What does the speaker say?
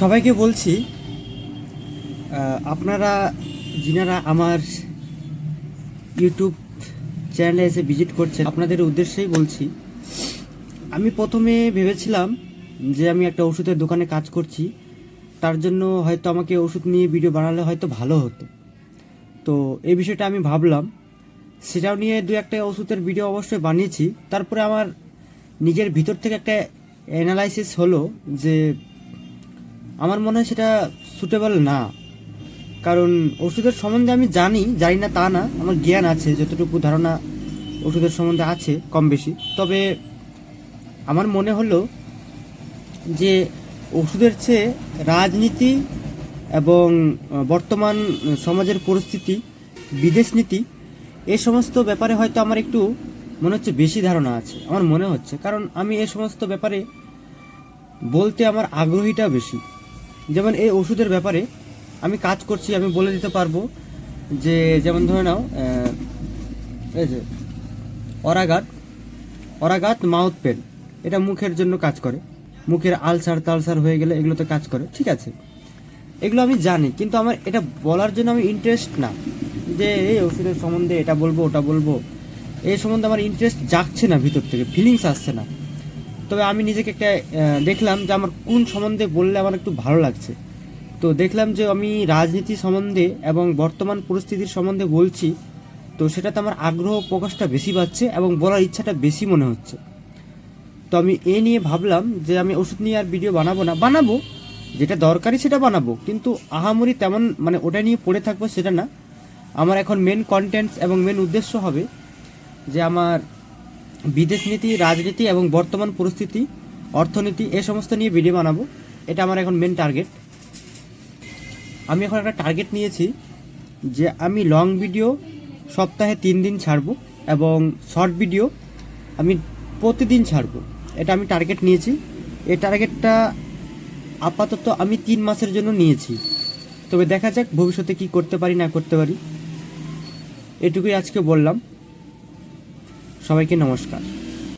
সবাইকে বলছি, আপনারা যিনারা আমার ইউটিউব চ্যানেলে এসে ভিজিট করছেন আপনাদের উদ্দেশ্যেই বলছি। আমি প্রথমে ভেবেছিলাম যে আমি একটা ওষুধের দোকানে কাজ করছি, তার জন্য হয়তো আমাকে ওষুধ নিয়ে ভিডিও বানালে হয়তো ভালো হতো। তো এই বিষয়টা আমি ভাবলাম, সেটাও নিয়ে দু একটা ওষুধের ভিডিও অবশ্যই বানিয়েছি। তারপরে আমার নিজের ভিতর থেকে একটা অ্যানালাইসিস হলো যে আমার মনে হয় সেটা সুটেবল না। কারণ ওষুধের সম্বন্ধে আমি জানি না তা না, আমার জ্ঞান আছে, যতটুকু ধারণা ওষুধের সম্বন্ধে আছে কম বেশি। তবে আমার মনে হলো যে ওষুধের চেয়ে রাজনীতি এবং বর্তমান সমাজের পরিস্থিতি, বিদেশ নীতি, এই সমস্ত ব্যাপারে হয়তো আমার একটু মনে হচ্ছে বেশি ধারণা আছে, আমার মনে হচ্ছে। কারণ আমি এই সমস্ত ব্যাপারে বলতে আমার আগ্রহীটা বেশি। যেমন এই ওষুধের ব্যাপারে আমি কাজ করছি, আমি বলে দিতে পারবো যে যেমন ধরে নাও এই যে অরাগাত মাউথ পেন, এটা মুখের জন্য কাজ করে, মুখের আলসার তালসার হয়ে গেলে এগুলোতে কাজ করে, ঠিক আছে। এগুলো আমি জানি, কিন্তু আমার এটা বলার জন্য আমি ইন্টারেস্ট না যে এই ওষুধের সম্বন্ধে এটা বলবো ওটা বলবো, এই সম্বন্ধে আমার ইন্টারেস্ট জাগছে না, ভিতর থেকে ফিলিংস আসছে না। তবে আমি নিজেকে একটা দেখলাম যে আমার কোন সম্বন্ধে বললে আমার একটু ভালো লাগছে। তো দেখলাম যে আমি রাজনীতি সম্বন্ধে এবং বর্তমান পরিস্থিতির সম্বন্ধে বলছি, তো সেটাতে আমার আগ্রহ প্রকাশটা বেশি পাচ্ছে এবং বলার ইচ্ছাটা বেশি মনে হচ্ছে। তো আমি এ নিয়ে ভাবলাম যে আমি ওষুধ নিয়ে আর ভিডিও বানাবো, যেটা দরকারি সেটা বানাবো, কিন্তু আহামরি তেমন মানে ওটা নিয়ে পড়ে থাকবো সেটা না। আমার এখন মেন কন্টেন্টস এবং মেন উদ্দেশ্য হবে যে আমার বিদেশ নীতি, রাজনীতি এবং বর্তমান পরিস্থিতি, অর্থনীতি, এ সমস্ত নিয়ে ভিডিও বানাবো। এটা আমার এখন মেন টার্গেট। আমি এখন একটা টার্গেট নিয়েছি যে আমি লং ভিডিও সপ্তাহে 3 দিন ছাড়বো এবং শর্ট ভিডিও আমি প্রতিদিন ছাড়বো। এটা আমি টার্গেট নিয়েছি। এই টার্গেটটা আপাতত আমি 3 মাসের জন্য নিয়েছি। তবে দেখা যাক ভবিষ্যতে কি করতে পারি না করতে পারি। এটুকুই আজকে বললাম। সবাইকে নমস্কার।